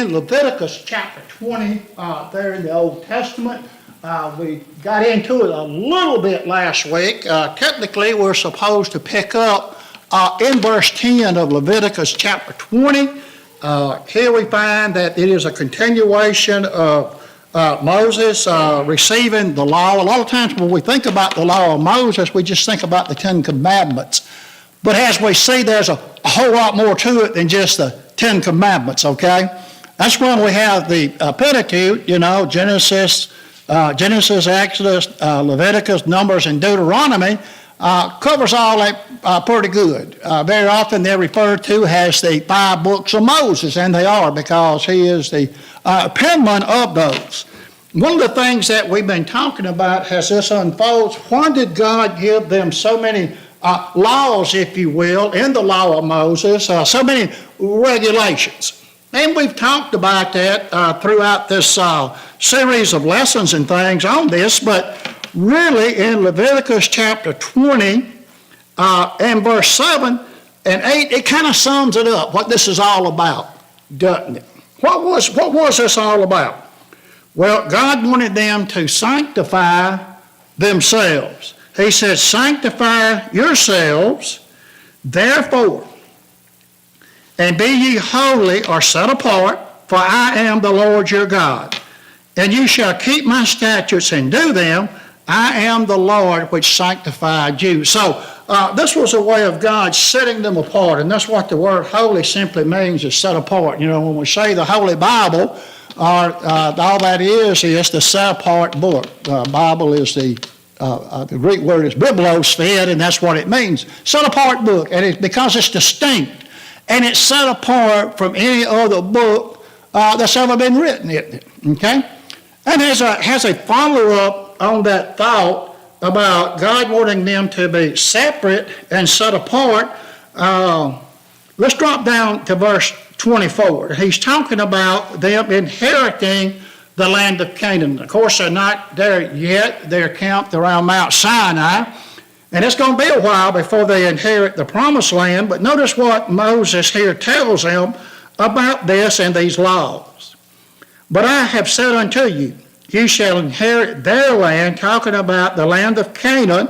in Leviticus chapter 20 there in the Old Testament. We got into it a little bit last week. Technically, we're supposed to pick up in verse 10 of Leviticus chapter 20. Here we find that it is a continuation of Moses receiving the law. A lot of times when we think about the law of Moses, we just think about the Ten Commandments. But as we see, there's a whole lot more to it than just the Ten Commandments, okay? That's when we have the Pentateuch, Genesis, Exodus, Leviticus, Numbers, and Deuteronomy. Covers all that pretty good. Very often they're referred to as the 5 books of Moses, and they are because he is the penman of those. One of the things that we've been talking about as this unfolds, why did God give them so many laws, if you will, in the law of Moses, so many regulations? And we've talked about that throughout this series of lessons and things on this, but really in Leviticus chapter 20 and verse 7 and 8, it kind of sums it up, what this is all about, doesn't it? What was this all about? Well, God wanted them to sanctify themselves. He said, sanctify yourselves, therefore, and be ye holy or set apart, for I am the Lord your God. And you shall keep my statutes and do them. I am the Lord which sanctified you. So this was a way of God setting them apart, and that's what the word holy simply means, is set apart. When we say the Holy Bible, all that is the set apart book. Bible is the Greek word is biblos, and that's what it means. Set apart book, and it's because it's distinct, and it's set apart from any other book that's ever been written, isn't it? Okay? And has a follow-up on that thought about God wanting them to be separate and set apart. Let's drop down to verse 24. He's talking about them inheriting the land of Canaan. Of course, they're not there yet. They're camped around Mount Sinai, and it's going to be a while before they inherit the promised land. But notice what Moses here tells them about this and these laws. But I have said unto you, you shall inherit their land, talking about the land of Canaan,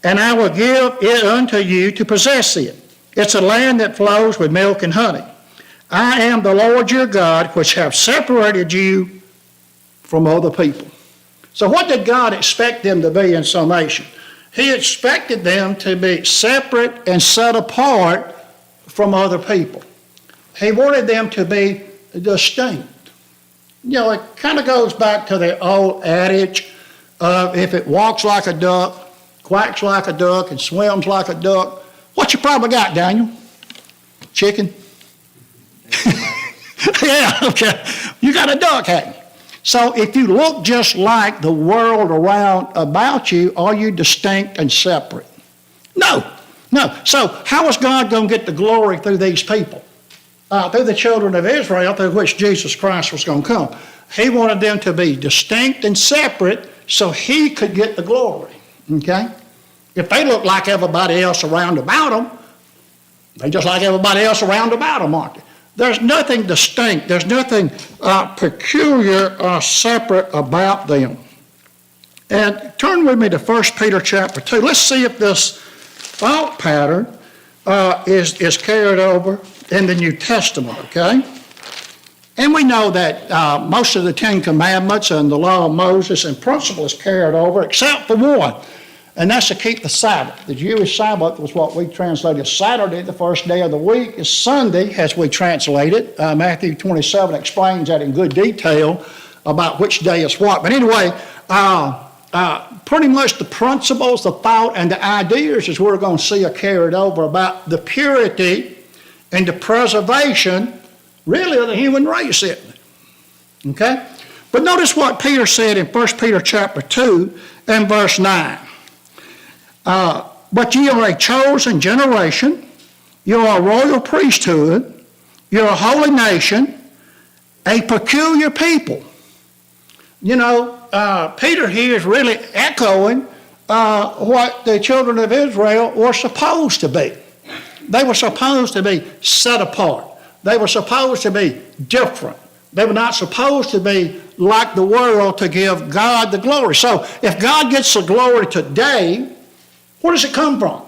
and I will give it unto you to possess it. It's a land that flows with milk and honey. I am the Lord your God, which have separated you from other people. So what did God expect them to be in summation? He expected them to be separate and set apart from other people. He wanted them to be distinct. It kind of goes back to the old adage of if it walks like a duck, quacks like a duck, and swims like a duck, what you probably got, Daniel? Chicken? Yeah, okay. You got a duck, haven't you? So if you look just like the world around about you, are you distinct and separate? No. So how is God going to get the glory through these people? Through the children of Israel, through which Jesus Christ was going to come. He wanted them to be distinct and separate so he could get the glory, okay? If they look like everybody else around about them, they just like everybody else around about them, aren't they? There's nothing distinct. There's nothing peculiar or separate about them. And turn with me to 1 Peter chapter 2. Let's see if this thought pattern is carried over in the New Testament, okay? And we know that most of the Ten Commandments and the law of Moses and principle is carried over, except for one, and that's to keep the Sabbath. The Jewish Sabbath was what we translated Saturday. The first day of the week is Sunday, as we translate it. Matthew 27 explains that in good detail about which day is what. But anyway, pretty much the principles, the thought, and the ideas, as we're going to see, are carried over about the purity and the preservation, really, of the human race, isn't it? Okay? But notice what Peter said in 1 Peter chapter 2 and verse 9. But ye are a chosen generation, you are a royal priesthood, you're a holy nation, a peculiar people. Peter here is really echoing what the children of Israel were supposed to be. They were supposed to be set apart. They were supposed to be different. They were not supposed to be like the world to give God the glory. So if God gets the glory today, where does it come from?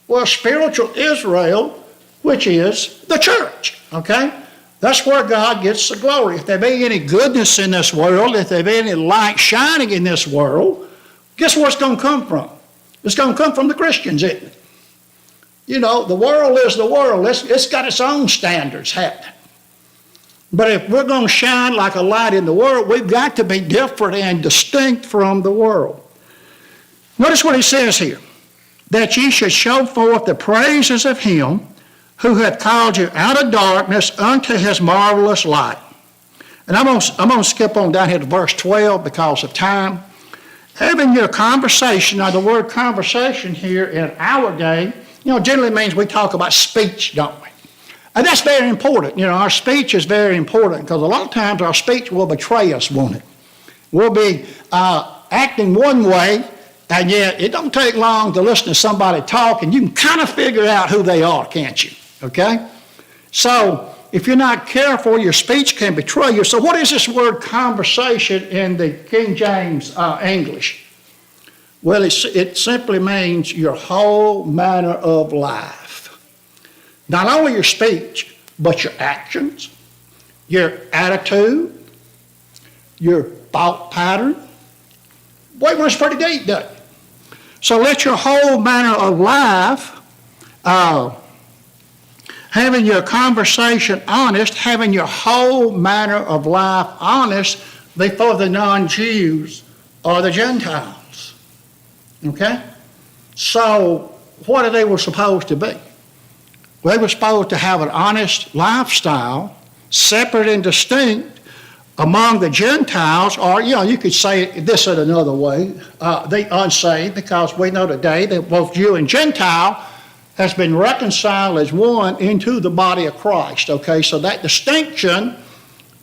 Well, spiritual Israel, which is the church, okay? That's where God gets the glory. If there be any goodness in this world, if there be any light shining in this world, guess where it's going to come from? It's going to come from the Christians, isn't it? You know, the world is the world. It's got its own standards happening. But if we're going to shine like a light in the world, we've got to be different and distinct from the world. Notice what he says here. That ye should show forth the praises of him who hath called you out of darkness unto his marvelous light. And I'm going to skip on down here to verse 12 because of time. Having your conversation, now the word conversation here in our day, generally means we talk about speech, don't we? And that's very important. Our speech is very important because a lot of times our speech will betray us, won't it? We'll be acting one way, and yet it don't take long to listen to somebody talk, and you can kind of figure out who they are, can't you? Okay? So if you're not careful, your speech can betray you. So what is this word conversation in the King James English? Well, it simply means your whole manner of life. Not only your speech, but your actions, your attitude, your thought pattern. Boy, it runs pretty deep, doesn't it? So let your whole manner of life, having your conversation honest, having your whole manner of life honest before the non-Jews or the Gentiles. Okay? So what are they were supposed to be? They were supposed to have an honest lifestyle, separate and distinct among the Gentiles, or, you could say this in another way, the unsaved, because we know today that both Jew and Gentile has been reconciled as one into the body of Christ, okay? So that distinction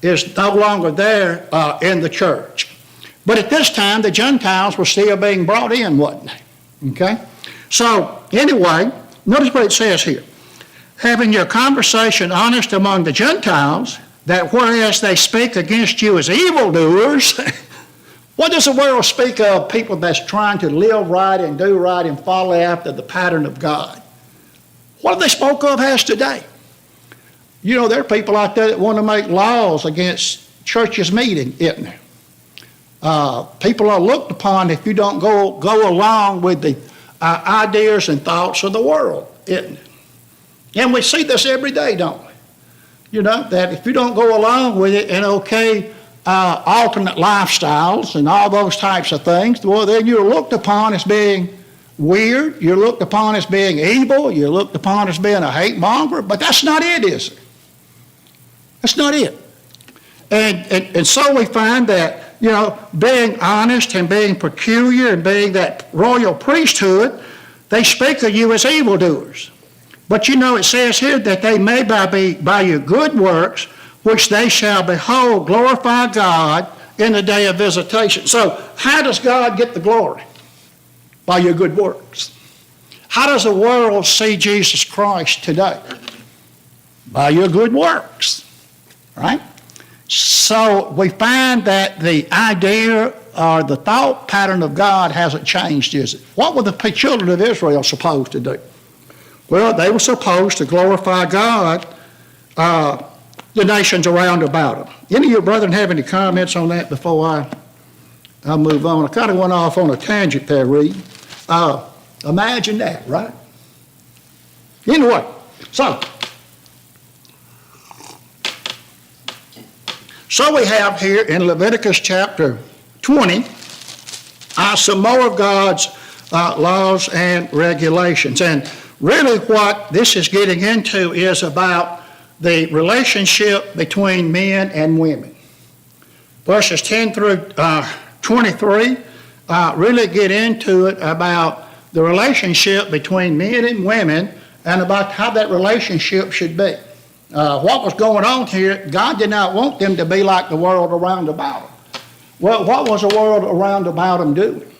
is no longer there in the church. But at this time, the Gentiles were still being brought in, wasn't they? Okay? So, anyway, notice what it says here. Having your conversation honest among the Gentiles, that whereas they speak against you as evildoers, what does the world speak of? People that's trying to live right and do right and follow after the pattern of God. What do they spoke of as today? There are people out there that want to make laws against churches meeting, isn't there? People are looked upon if you don't go along with the ideas and thoughts of the world, isn't it? And we see this every day, don't we? That if you don't go along with it and alternate lifestyles and all those types of things, well, then you're looked upon as being weird, you're looked upon as being evil, you're looked upon as being a hate monger, but that's not it, is it? That's not it. And so we find that, being honest and being peculiar and being that royal priesthood, they speak of you as evildoers. But it says here that they may by your good works, which they shall behold, glorify God in the day of visitation. So how does God get the glory? By your good works. How does the world see Jesus Christ today? By your good works, right? So we find that the idea or the thought pattern of God hasn't changed, is it? What were the children of Israel supposed to do? Well, they were supposed to glorify God, the nations around about them. Any of your brethren have any comments on that before I move on? I kind of went off on a tangent there, Reed. Imagine that, right? Anyway, so we have here in Leviticus chapter 20 some more of God's laws and regulations. And really what this is getting into is about the relationship between men and women. Verses 10 through 23 really get into it about the relationship between men and women and about how that relationship should be. What was going on here, God did not want them to be like the world around about them. Well, what was the world around about them doing?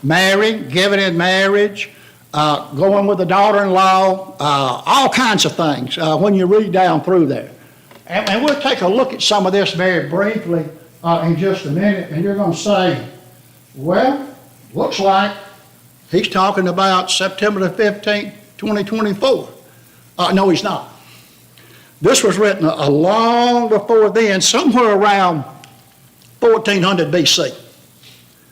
Marrying, giving in marriage, going with a daughter-in-law, all kinds of things when you read down through there. And we'll take a look at some of this very briefly in just a minute, and you're going to say, well, looks like he's talking about September the 15th, 2024. No, he's not. This was written a long before then, somewhere around 1400 BC.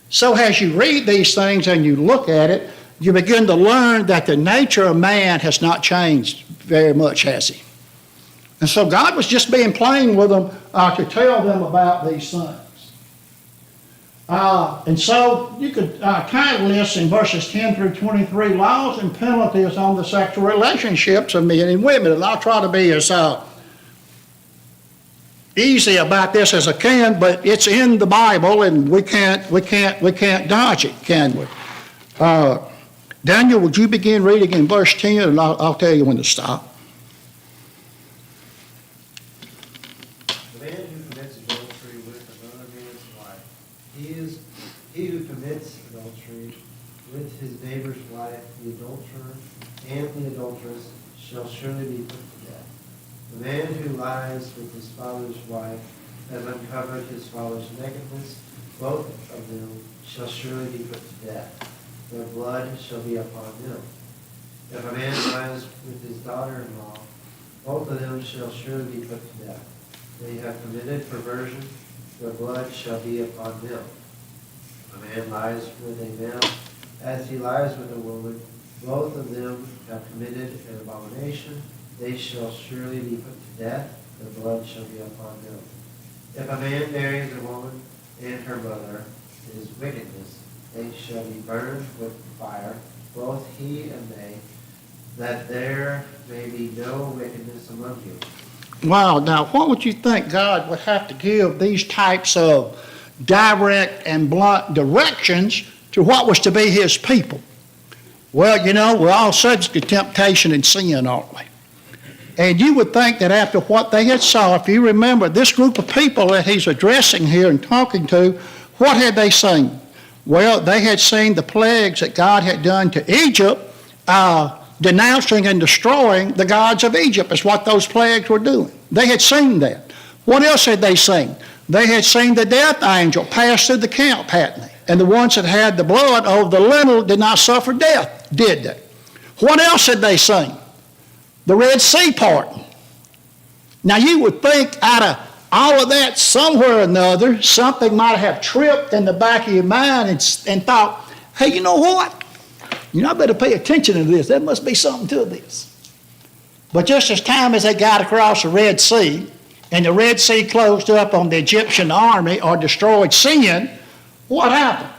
So as you read these things and you look at it, you begin to learn that the nature of man has not changed very much, has he? And so God was just being plain with them to tell them about these things. And so you could title this in verses 10 through 23, Laws and Penalties on the Sexual Relationships of Men and Women. And I'll try to be as easy about this as I can, but it's in the Bible and we can't dodge it, can we? Daniel, would you begin reading in verse 10 and I'll tell you when to stop. The man who commits adultery with another man's wife, he who commits adultery with his neighbor's wife, the adulterer and the adulteress, shall surely be put to death. The man who lies with his father's wife has uncovered his father's nakedness. Both of them shall surely be put to death. Their blood shall be upon them. If a man lies with his daughter-in-law, both of them shall surely be put to death. They have committed perversion. Their blood shall be upon them. If a man lies with a man as he lies with a woman, both of them have committed an abomination. They shall surely be put to death. Their blood shall be upon them. If a man marries a woman and her mother, it is wickedness. They shall be burned with fire, both he and they, that there may be no wickedness among you. Wow, now what would you think God would have to give these types of direct and blunt directions to what was to be his people? Well, you know, we're all subject to temptation and sin, aren't we? And you would think that after what they had saw, if you remember, this group of people that he's addressing here and talking to, what had they seen? Well, they had seen the plagues that God had done to Egypt, denouncing and destroying the gods of Egypt is what those plagues were doing. They had seen that. What else had they seen? They had seen the death angel pass through the camp, hadn't they? And the ones that had the blood over the lintel did not suffer death, did they? What else had they seen? The Red Sea parting. Now you would think out of all of that, somewhere or another, something might have tripped in the back of your mind and thought, hey, you know what? You know, I better pay attention to this. There must be something to this. But just as time as they got across the Red Sea, and the Red Sea closed up on the Egyptian army or destroyed sin, what happened?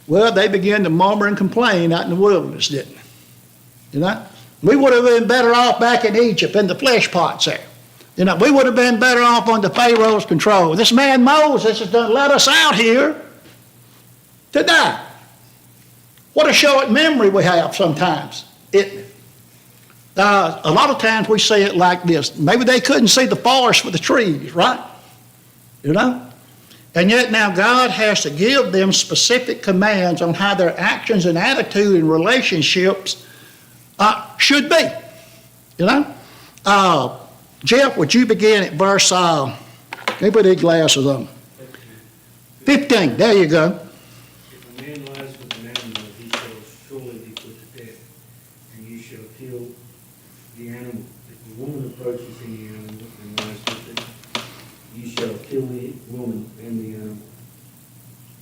Well, they began to murmur and complain out in the wilderness, didn't they? You know? We would have been better off back in Egypt in the flesh pots there. You know, we would have been better off under Pharaoh's control. This man Moses has done let us out here to die. What a short memory we have sometimes, isn't it? A lot of times we say it like this. Maybe they couldn't see the forest for the trees, right? You know? And yet now God has to give them specific commands on how their actions and attitude and relationships should be. You know? Jeff, would you begin at verse, let me put these glasses on. 15, there you go. If a man lies with an animal, he shall surely be put to death, and you shall kill the animal. If a woman approaches any animal and lies with it, you shall kill the woman and the animal.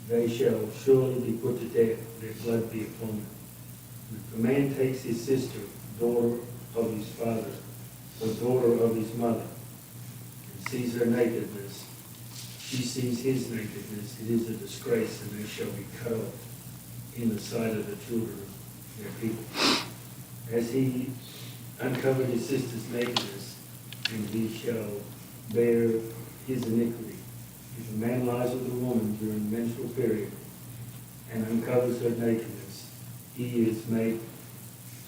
They shall surely be put to death, their blood be upon them. If a man takes his sister, daughter of his father, or daughter of his mother, and sees her nakedness, she sees his nakedness, it is a disgrace, and they shall be cut off in the sight of the children of their people. As he uncovered his sister's nakedness, and he shall bear his iniquity. If a man lies with a woman during the menstrual period and uncovers her nakedness, he is made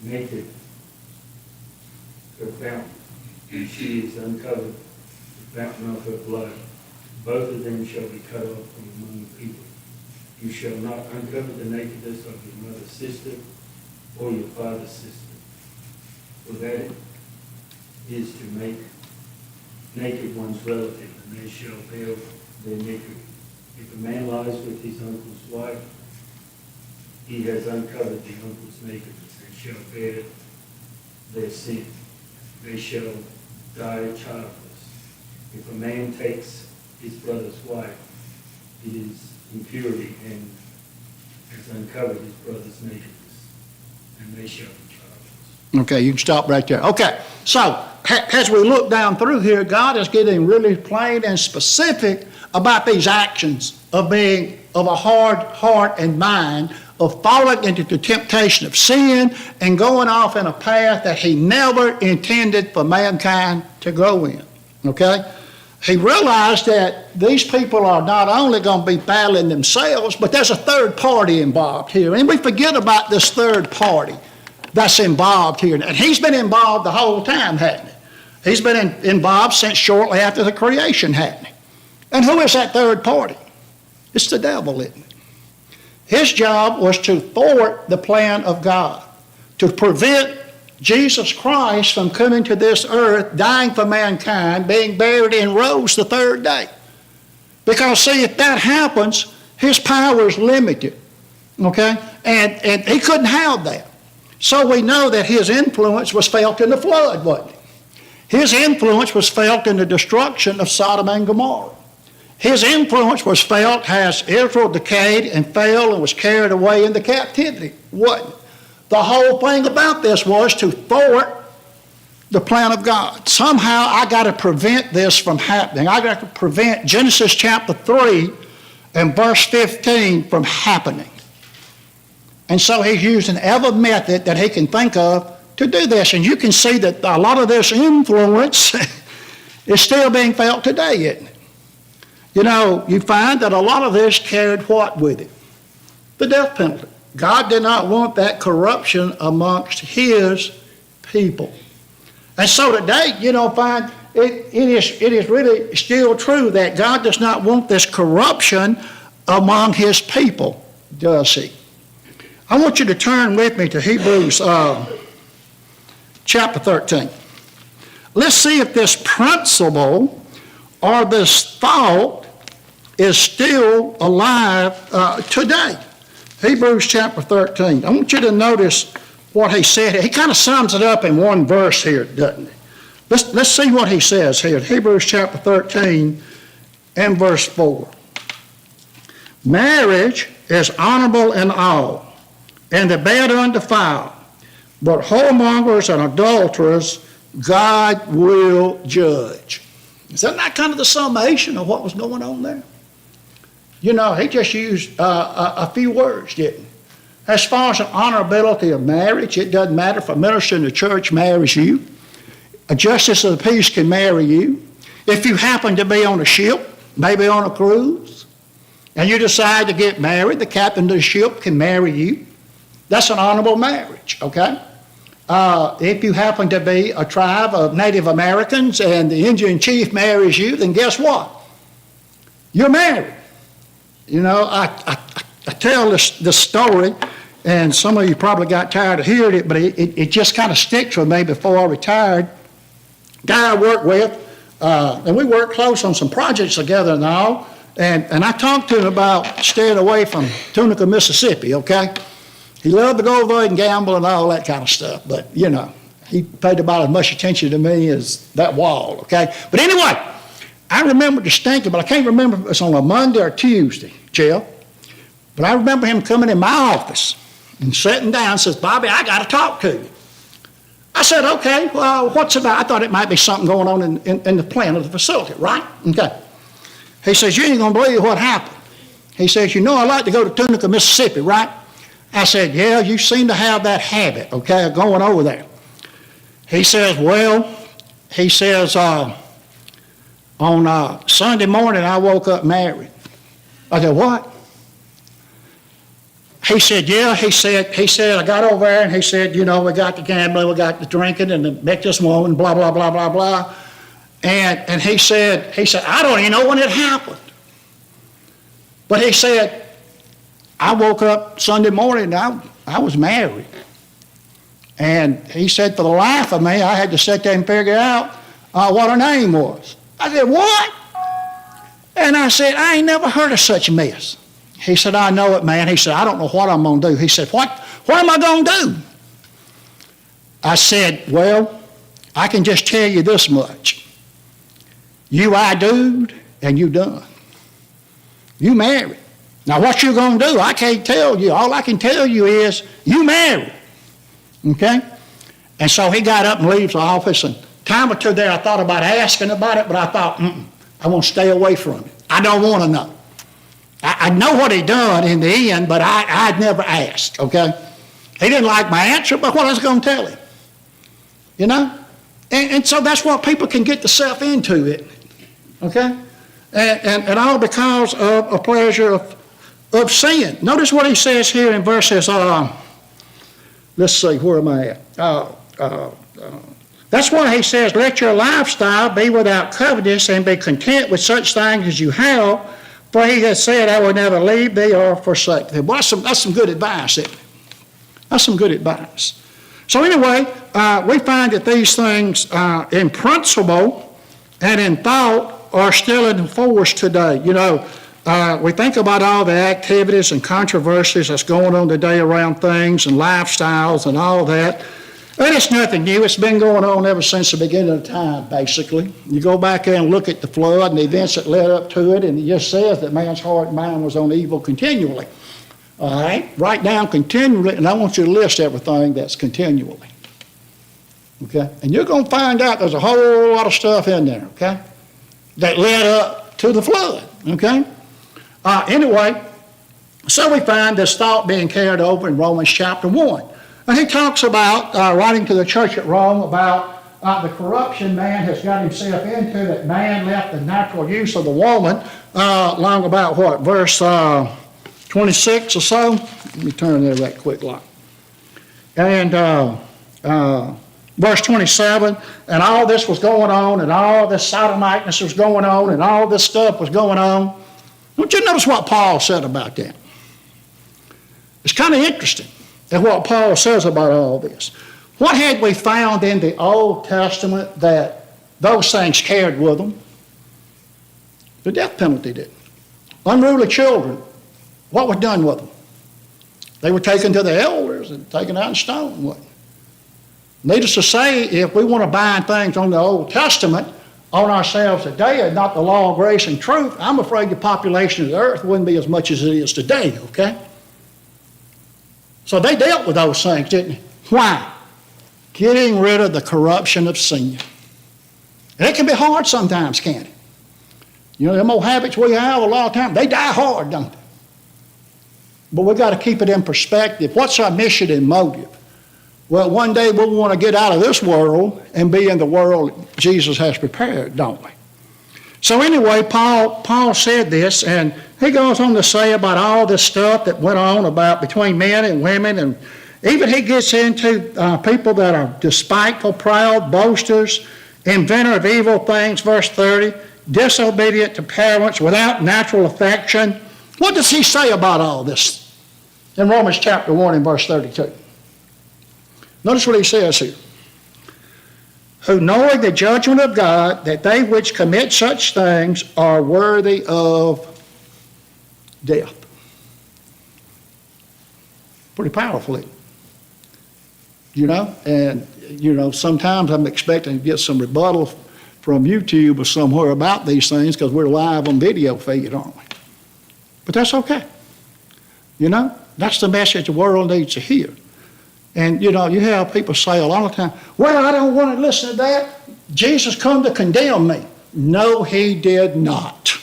naked her fountain, and she is uncovered the fountain of her blood. Both of them shall be cut off from among the people. You shall not uncover the nakedness of your mother's sister or your father's sister, for that is to make naked one's relative, and they shall bear their iniquity. If a man lies with his uncle's wife, he has uncovered the uncle's nakedness, and shall bear their sin. They shall die childless. If a man takes his brother's wife, it is impurity, and has uncovered his brother's nakedness, and they shall be childless. Okay, you can stop right there. Okay, so as we look down through here, God is getting really plain and specific about these actions of being of a hard heart and mind, of falling into the temptation of sin and going off in a path that he never intended for mankind to go in. Okay? He realized that these people are not only going to be battling themselves, but there's a third party involved here. And we forget about this third party that's involved here. And he's been involved the whole time, hasn't he? He's been involved since shortly after the creation happening. And who is that third party? It's the devil, isn't it? His job was to thwart the plan of God, to prevent Jesus Christ from coming to this earth, dying for mankind, being buried, and rose the third day. Because, see, if that happens, his power is limited, okay? And he couldn't have that. So we know that his influence was felt in the flood, wasn't it? His influence was felt in the destruction of Sodom and Gomorrah. His influence was felt as Israel decayed and fell and was carried away into captivity, wasn't it? The whole thing about this was to thwart the plan of God. Somehow I got to prevent this from happening. I got to prevent Genesis chapter 3 and verse 15 from happening. And so he's using every method that he can think of to do this. And you can see that a lot of this influence is still being felt today, isn't it? You know, you find that a lot of this carried what with it? The death penalty. God did not want that corruption amongst his people. And so today, you know, find it is really still true that God does not want this corruption among his people, does he? I want you to turn with me to Hebrews chapter 13. Let's see if this principle or this thought is still alive today. Hebrews chapter 13. I want you to notice what he said. He kind of sums it up in one verse here, doesn't he? Let's see what he says here. Hebrews chapter 13 and verse 4. Marriage is honorable in all, and the bed undefiled, but whoremongers and adulterers God will judge. Isn't that kind of the summation of what was going on there? You know, he just used a few words, didn't he? As far as the honorability of marriage, it doesn't matter if a minister in the church marries you. A justice of the peace can marry you. If you happen to be on a ship, maybe on a cruise, and you decide to get married, the captain of the ship can marry you. That's an honorable marriage, okay? If you happen to be a tribe of Native Americans and the Indian chief marries you, then guess what? You're married. You know, I tell this story, and some of you probably got tired of hearing it, but it just kind of sticks with me before I retired. Guy I worked with, and we worked close on some projects together and all, and I talked to him about staying away from Tunica, Mississippi, okay? He loved to go over there and gamble and all that kind of stuff, but, you know, he paid about as much attention to me as that wall, okay? But anyway, I remember distinctly, but I can't remember if it was on a Monday or Tuesday, Jill, but I remember him coming in my office and sitting down and says, Bobby, I got to talk to you. I said, okay, well, what's about? I thought it might be something going on in the plan of the facility, right? Okay. He says, you ain't going to believe what happened. He says, you know I like to go to Tunica, Mississippi, right? I said, yeah, you seem to have that habit, okay, of going over there. He says, well, he says, on Sunday morning I woke up married. I said, what? He said, yeah, he said, I got over there and he said, you know, we got the gambling, we got the drinking and met this woman, blah, blah, blah, blah, blah. And he said, I don't even know when it happened. But he said, I woke up Sunday morning and I was married. And he said, for the life of me, I had to sit there and figure out what her name was. I said, what? And I said, I ain't never heard of such a mess. He said, I know it, man. He said, I don't know what I'm going to do. He said, what am I going to do? I said, well, I can just tell you this much. You I-do'd and you done. You married. Now what you going to do, I can't tell you. All I can tell you is you married. Okay? And so he got up and leaves the office, and time or two there I thought about asking about it, but I thought, I want to stay away from it. I don't want to know. I know what he done in the end, but I'd never asked, okay? He didn't like my answer, but what I was going to tell him? You know? And so that's what people can get themselves into it, okay? And all because of a pleasure of sin. Notice what he says here in verses, let's see, where am I at? That's why he says, let your lifestyle be without covetous and be content with such things as you have, for he has said, I will never leave thee or forsake thee. Well, that's some good advice, isn't it? That's some good advice. So anyway, we find that these things in principle and in thought are still in force today. You know, we think about all the activities and controversies that's going on today around things and lifestyles and all that. And it's nothing new. It's been going on ever since the beginning of time, basically. You go back there and look at the flood and the events that led up to it, and it just says that man's heart and mind was on evil continually. All right? Write down continually, and I want you to list everything that's continually. Okay? And you're going to find out there's a whole lot of stuff in there, okay, that led up to the flood, okay? Anyway, so we find this thought being carried over in Romans chapter 1. And he talks about, writing to the church at Rome, about the corruption man has got himself into, that man left the natural use of the woman, long about what, verse 26 or so? Let me turn there that quick like. And verse 27, and all this was going on, and all this sodomiteness was going on, and all this stuff was going on. Don't you notice what Paul said about that? It's kind of interesting. And what Paul says about all this. What had we found in the Old Testament that those things carried with them? The death penalty did. Unruly children, what was done with them? They were taken to the elders and taken out and stoned. Needless to say, if we want to bind things on the Old Testament on ourselves today and not the law of grace and truth, I'm afraid the population of the earth wouldn't be as much as it is today, okay? So they dealt with those things, didn't they? Why? Getting rid of the corruption of sin. And it can be hard sometimes, can't it? You know, them old habits we have a lot of times, they die hard, don't they? But we've got to keep it in perspective. What's our mission and motive? Well, one day we'll want to get out of this world and be in the world Jesus has prepared, don't we? So anyway, Paul said this, and he goes on to say about all this stuff that went on about between men and women, and even he gets into people that are despiteful, proud, boasters, inventor of evil things, verse 30, disobedient to parents, without natural affection. What does he say about all this in Romans chapter 1 and verse 32? Notice what he says here. Who knowing the judgment of God, that they which commit such things are worthy of death. Pretty powerful, isn't it? You know, and, you know, sometimes I'm expecting to get some rebuttal from YouTube or somewhere about these things because we're live on video feed, aren't we? But that's okay. You know, that's the message the world needs to hear. And, you know, you have people say a lot of times, well, I don't want to listen to that. Jesus come to condemn me. No, he did not.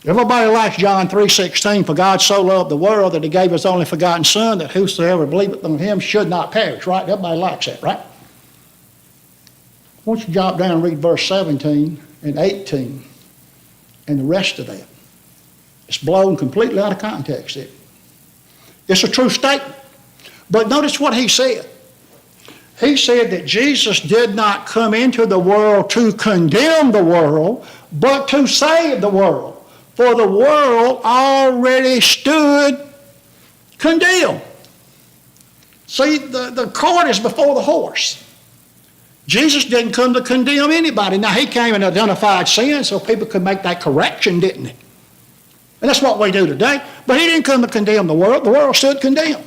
Everybody likes John 3:16, for God so loved the world that he gave his only forgotten son, that whosoever believeth on him should not perish, right? Everybody likes that, right? Why don't you drop down and read verse 17 and 18 and the rest of that. It's blown completely out of context there. It's a true statement. But notice what he said. He said that Jesus did not come into the world to condemn the world, but to save the world. For the world already stood condemned. See, the cart is before the horse. Jesus didn't come to condemn anybody. Now, he came and identified sin so people could make that correction, didn't he? And that's what we do today. But he didn't come to condemn the world. The world stood condemned.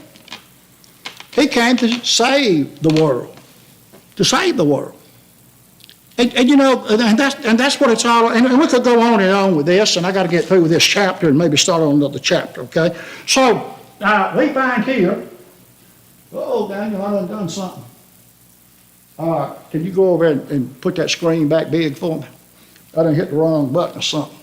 He came to save the world. To save the world. And you know, and that's what it's all, and we could go on and on with this, and I got to get through with this chapter and maybe start on another chapter, okay? So, we find here, oh, Daniel, I done something. Can you go over and put that screen back big for me? I done hit the wrong button or something.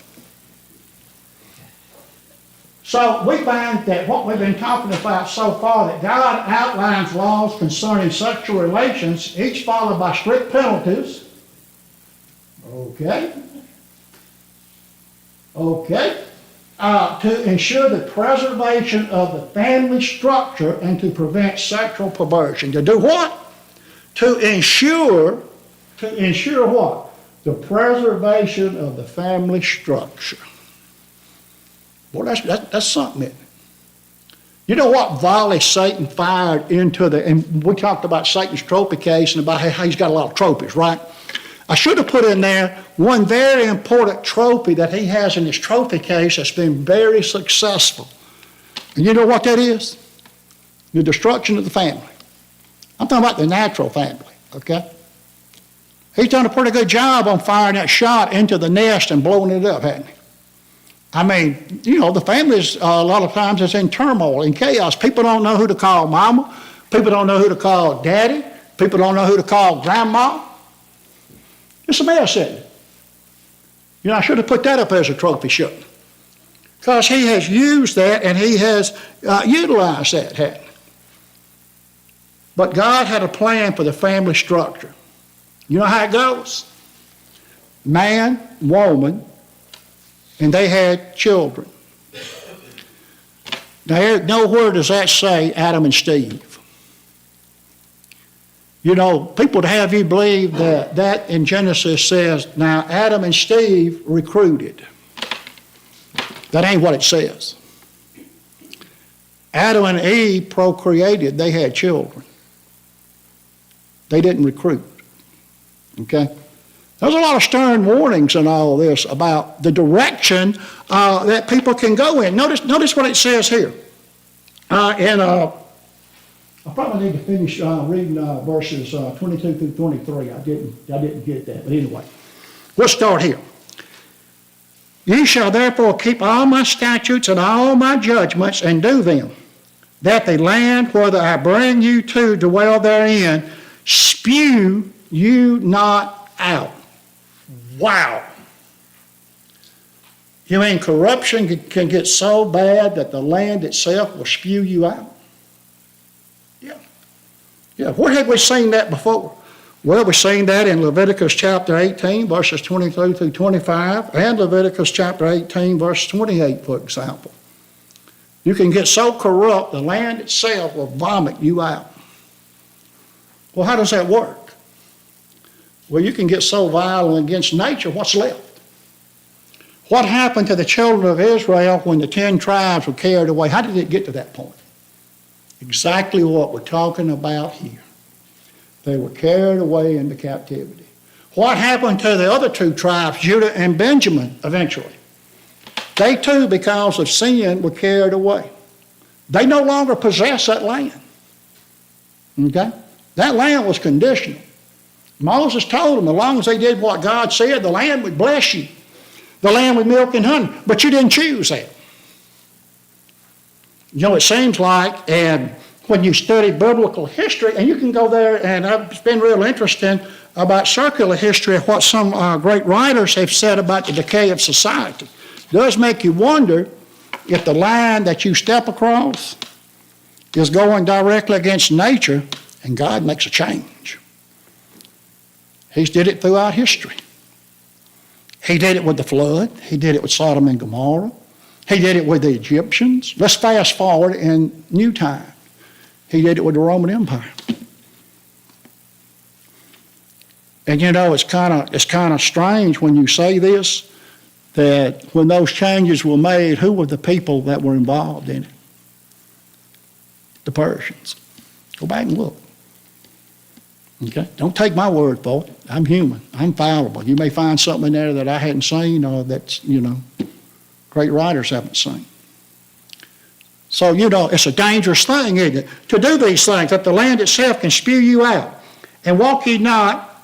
So we find that what we've been talking about so far, that God outlines laws concerning sexual relations, each followed by strict penalties. Okay. To ensure the preservation of the family structure and to prevent sexual perversion. To do what? To ensure what? The preservation of the family structure. Boy, that's something, isn't it? You know what volley Satan fired into and we talked about Satan's trophy case and about how he's got a lot of trophies, right? I should have put in there one very important trophy that he has in his trophy case that's been very successful. And you know what that is? The destruction of the family. I'm talking about the natural family, okay? He's done a pretty good job on firing that shot into the nest and blowing it up, hasn't he? I mean, you know, the family's a lot of times is in turmoil, in chaos. People don't know who to call mama. People don't know who to call daddy. People don't know who to call grandma. It's a mess, isn't it? You know, I should have put that up as a trophy, shouldn't I? Because he has used that and he has utilized that, hasn't he? But God had a plan for the family structure. You know how it goes? Man, woman, and they had children. Now, nowhere does that say Adam and Steve. You know, people to have you believe that in Genesis says, now Adam and Steve recruited. That ain't what it says. Adam and Eve procreated. They had children. They didn't recruit. Okay? There's a lot of stern warnings in all this about the direction that people can go in. Notice what it says here. I probably need to finish reading verses 22 through 23. I didn't get that, but anyway. We'll start here. Ye shall therefore keep all my statutes and all my judgments and do them, that the land whether I bring you to dwell therein, spew you not out. Wow. You mean corruption can get so bad that the land itself will spew you out? Yeah, where have we seen that before? Well, we've seen that in Leviticus chapter 18, verses 23 through 25, and Leviticus chapter 18, verse 28, for example. You can get so corrupt, the land itself will vomit you out. Well, how does that work? Well, you can get so violent against nature, what's left? What happened to the children of Israel when the 10 tribes were carried away? How did it get to that point? Exactly what we're talking about here. They were carried away into captivity. What happened to the other 2 tribes, Judah and Benjamin, eventually? They too, because of sin, were carried away. They no longer possess that land. Okay? That land was conditional. Moses told them, as long as they did what God said, the land would bless you. The land with milk and honey. But you didn't choose that. You know, it seems like, and when you study biblical history, and you can go there, and it's been real interesting about circular history, what some great writers have said about the decay of society. It does make you wonder if the line that you step across is going directly against nature, and God makes a change. He's did it throughout history. He did it with the flood. He did it with Sodom and Gomorrah. He did it with the Egyptians. Let's fast forward in new time. He did it with the Roman Empire. And you know, it's kind of strange when you say this, that when those changes were made, who were the people that were involved in it? The Persians. Go back and look. Okay? Don't take my word for it. I'm human. I'm fallible. You may find something in there that I hadn't seen or that's, great writers haven't seen. So, it's a dangerous thing, isn't it? To do these things, that the land itself can spew you out. And walk ye not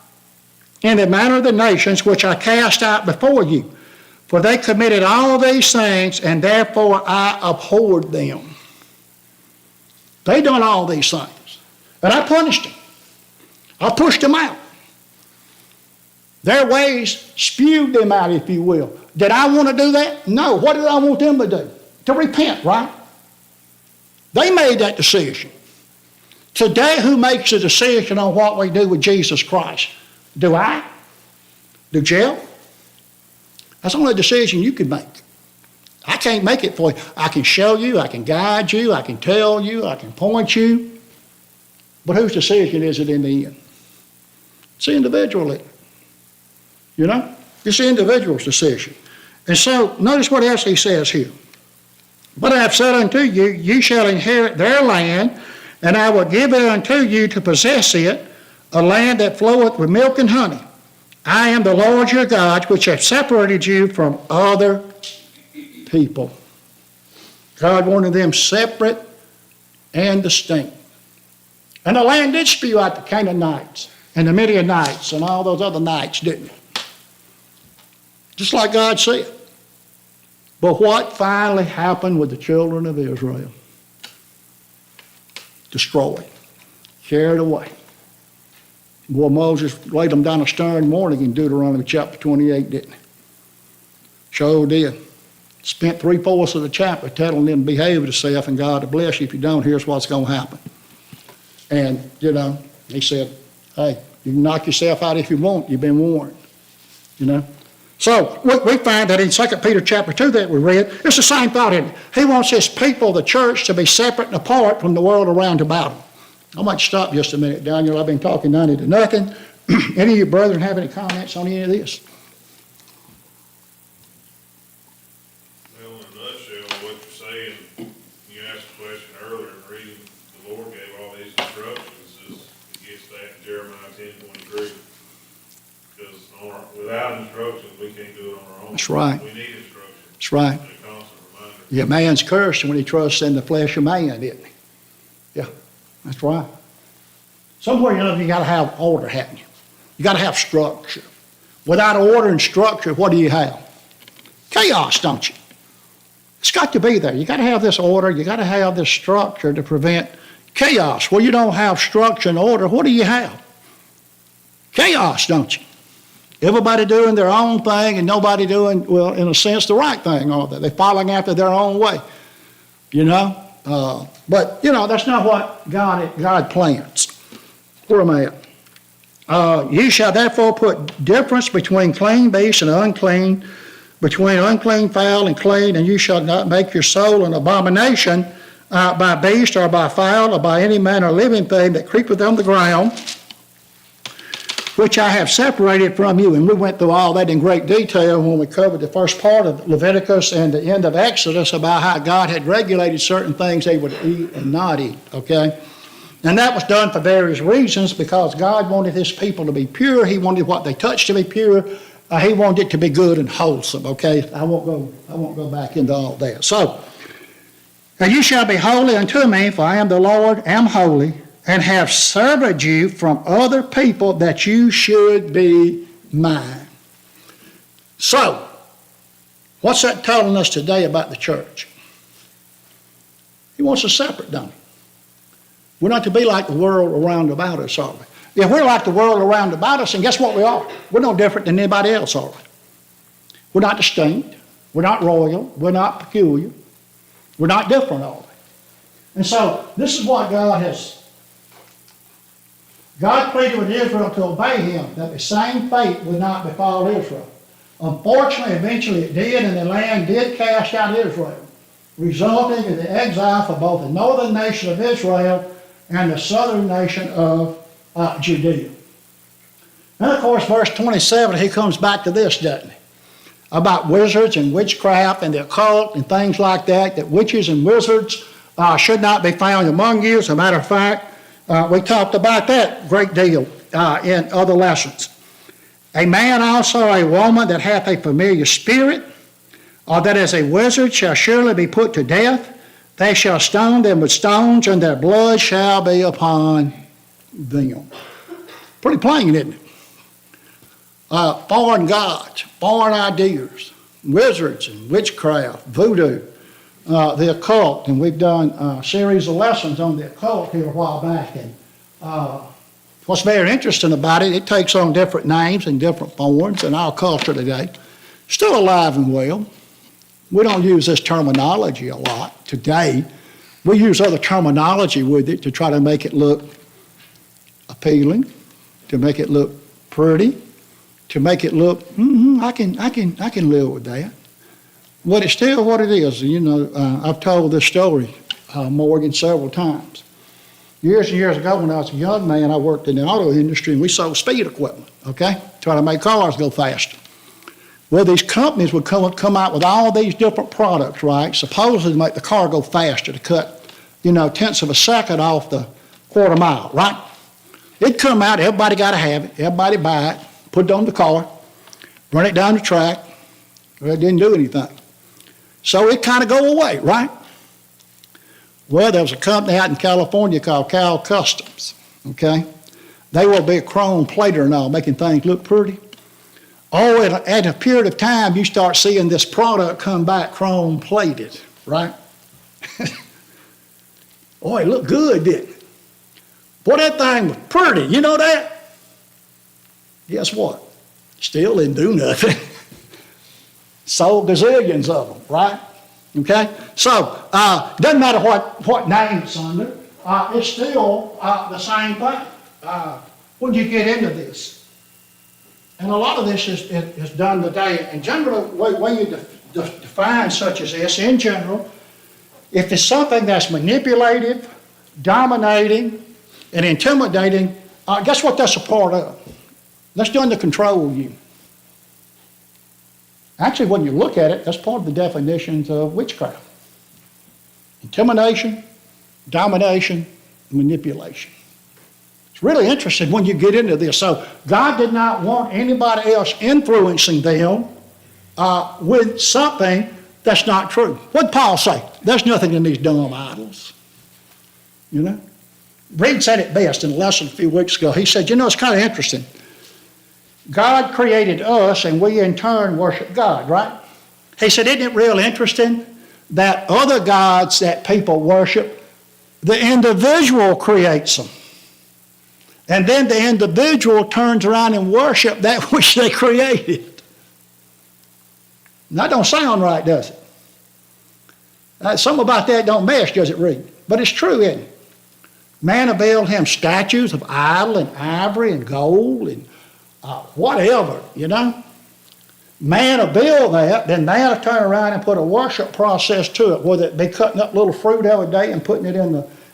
in the manner of the nations which I cast out before you. For they committed all these things, and therefore I abhorred them. They done all these things. And I punished them. I pushed them out. Their ways spewed them out, if you will. Did I want to do that? No. What did I want them to do? To repent, right? They made that decision. Today, who makes a decision on what we do with Jesus Christ? Do I? Do Jill? That's only a decision you can make. I can't make it for you. I can show you, I can guide you, I can tell you, I can point you. But whose decision is it in the end? It's the individual, isn't it? It's the individual's decision. And so, notice what else he says here. But I have said unto you, ye shall inherit their land, and I will give it unto you to possess it, a land that floweth with milk and honey. I am the Lord your God, which have separated you from other people. God wanted them separate and distinct. And the land did spew out the Canaanites and the Midianites and all those other nights, didn't it? Just like God said. But what finally happened with the children of Israel? Destroyed. Carried away. Boy, Moses laid them down a stern warning in Deuteronomy chapter 28, didn't he? Sure did. Spent 3/4 of the chapter telling them to behave themselves and God to bless you. If you don't, here's what's going to happen. And, he said, hey, you can knock yourself out if you want. You've been warned. So we find that in 2 Peter chapter 2 that we read, it's the same thought in it. He wants his people, the church, to be separate and apart from the world around about them. I might stop just a minute, Daniel. I've been talking 90 to nothing. Any of you brethren have any comments on any of this? Well, in a nutshell, what you're saying, you asked a question earlier, and the reason the Lord gave all these instructions is against that in Jeremiah 10:23. Because without instructions, we can't do it on our own. That's right. We need instructions. That's right. And a constant reminder. Yeah, man's cursed when he trusts in the flesh of man, isn't he? Yeah, that's right. Somewhere you got to have order, haven't you? You got to have structure. Without order and structure, what do you have? Chaos, don't you? It's got to be there. You got to have this order. You got to have this structure to prevent chaos. Well, you don't have structure and order. What do you have? Chaos, don't you? Everybody doing their own thing and nobody doing, well, in a sense, the right thing, are they? They're following after their own way, But, that's not what God plans. Where am I at? Ye shall therefore put difference between clean beasts and unclean, between unclean fowl and clean, and you shall not make your soul an abomination by beast or by fowl or by any manner of living thing that creepeth on the ground, which I have separated from you. And we went through all that in great detail when we covered the first part of Leviticus and the end of Exodus about how God had regulated certain things they would eat and not eat, okay? And that was done for various reasons, because God wanted his people to be pure. He wanted what they touched to be pure. He wanted it to be good and wholesome, okay? I won't go back into all that. So, and you shall be holy unto me, for I am the Lord, am holy, and have severed you from other people that you should be mine. So, what's that telling us today about the church? He wants us separate, don't he? We're not to be like the world around about us, are we? If we're like the world around about us, then guess what we are? We're no different than anybody else, are we? We're not distinct. We're not royal. We're not peculiar. We're not different, are we? And so, this is what God pleaded with Israel to obey him, that the same fate would not befall Israel. Unfortunately, eventually it did, and the land did cast out Israel, resulting in the exile for both the northern nation of Israel and the southern nation of Judea. And of course, verse 27, he comes back to this, doesn't he? About wizards and witchcraft and the occult and things like that, that witches and wizards should not be found among you. As a matter of fact, we talked about that a great deal in other lessons. A man also, a woman that hath a familiar spirit, or that is a wizard, shall surely be put to death. They shall stone them with stones, and their blood shall be upon them. Pretty plain, isn't it? Foreign gods, foreign ideas, wizards and witchcraft, voodoo, the occult, and we've done a series of lessons on the occult here a while back. And what's very interesting about it, it takes on different names and different forms in our culture today. Still alive and well. We don't use this terminology a lot today. We use other terminology with it to try to make it look appealing, to make it look pretty, to make it look, I can live with that. But it's still what it is. You know, I've told this story, Morgan, several times. Years and years ago when I was a young man, I worked in the auto industry and we sold speed equipment, okay? Try to make cars go faster. Well, these companies would come out with all these different products, right? Supposedly to make the car go faster, to cut, tenths of a second off the quarter mile, right? It'd come out, everybody got to have it, everybody buy it, put it on the car, run it down the track. Well, it didn't do anything. So it kind of go away, right? Well, there was a company out in California called Cal Customs, okay? They were a big chrome plater and all, making things look pretty. Oh, at a period of time, you start seeing this product come back chrome plated, right? Oh, it looked good, didn't it? Boy, that thing was pretty, you know that? Guess what? Still didn't do nothing. Sold gazillions of them, right? Okay? So, doesn't matter what name it's under, it's still the same thing. When you get into this, and a lot of this is done today. In general, when you define such as this, in general, if it's something that's manipulative, dominating, and intimidating, guess what that's a part of? That's done to control you. Actually, when you look at it, that's part of the definitions of witchcraft. Intimidation, domination, manipulation. It's really interesting when you get into this. So God did not want anybody else influencing them with something that's not true. What did Paul say? There's nothing in these dumb idols. You know? Reed said it best in a lesson a few weeks ago. He said, it's kind of interesting. God created us and we in turn worship God, right? He said, isn't it real interesting that other gods that people worship, the individual creates them. And then the individual turns around and worships that which they created. And that don't sound right, does it? Something about that don't mesh, does it, Reed? But it's true, isn't it? Man built him statues of idol and ivory and gold and whatever, Man will build that, then man will turn around and put a worship process to it, whether it be cutting up little fruit every day and putting it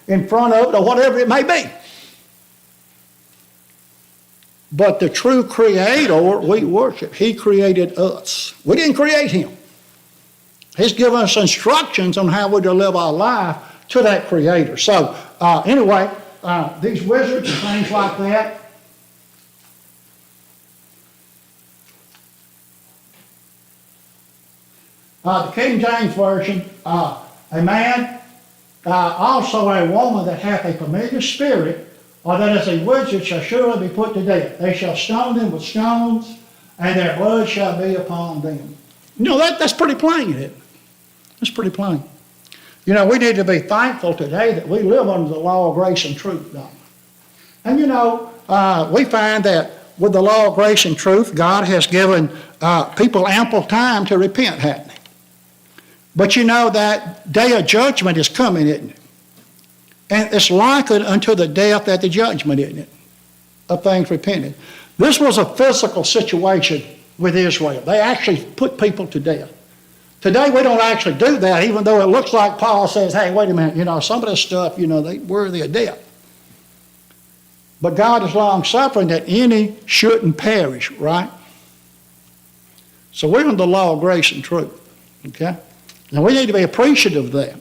in front of it or whatever it may be. But the true creator we worship. He created us. We didn't create him. He's given us instructions on how we're to live our life to that creator. So anyway, these wizards and things like that, the King James Version, a man, also a woman that hath a familiar spirit, or that is a wizard, shall surely be put to death. They shall stone them with stones, and their blood shall be upon them. That's pretty plain, isn't it? That's pretty plain. We need to be thankful today that we live under the law of grace and truth, don't we? And we find that with the law of grace and truth, God has given people ample time to repent, hasn't he? But that day of judgment is coming, isn't it? And it's likened unto the death at the judgment, isn't it? Of things repented. This was a physical situation with Israel. They actually put people to death. Today we don't actually do that, even though it looks like Paul says, hey, wait a minute, some of this stuff, they worthy of death. But God is long suffering that any shouldn't perish, right? So we're under the law of grace and truth, okay? Now we need to be appreciative of that.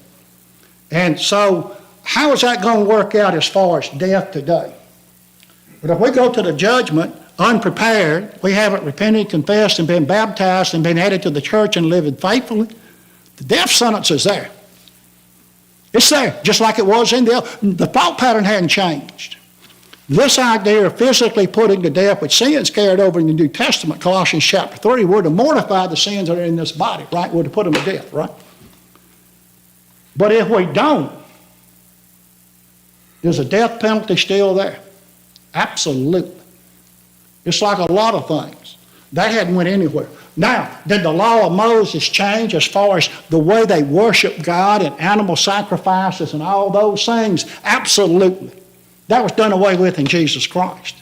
And so how is that going to work out as far as death today? But if we go to the judgment unprepared, we haven't repented, confessed, and been baptized, and been added to the church and living faithfully, the death sentence is there. It's there, just like it was in the thought pattern hadn't changed. This idea of physically putting to death, which sin's carried over in the New Testament, Colossians chapter 3, we're to mortify the sins that are in this body, right? We're to put them to death, right? But if we don't, is a death penalty still there? Absolutely. It's like a lot of things. That hadn't went anywhere. Now, did the law of Moses change as far as the way they worship God and animal sacrifices and all those things? Absolutely. That was done away with in Jesus Christ.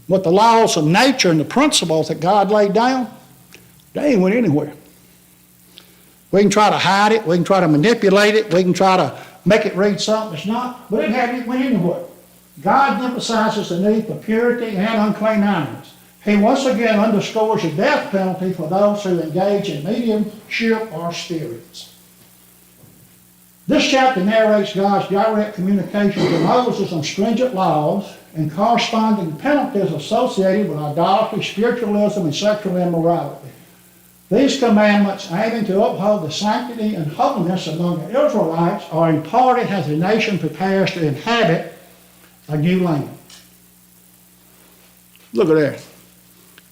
But the laws of nature and the principles that God laid down, they ain't went anywhere. We can try to hide it, we can try to manipulate it, we can try to make it read something it's not, but it hadn't went anywhere. God emphasizes the need for purity and unclean animals. He once again underscores the death penalty for those who engage in mediumship or spirits. This chapter narrates God's direct communication to Moses on stringent laws and corresponding penalties associated with idolatry, spiritualism, and sexual immorality. These commandments, aiming to uphold the sanctity and holiness among the Israelites, are imparted as the nation prepares to inhabit a new land. Look at that.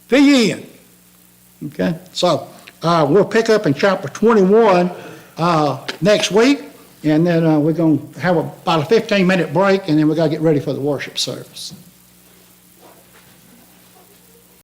The end. Okay? So, we'll pick up in chapter 21 next week, and then we're going to have about a 15-minute break, and then we're going to get ready for the worship service.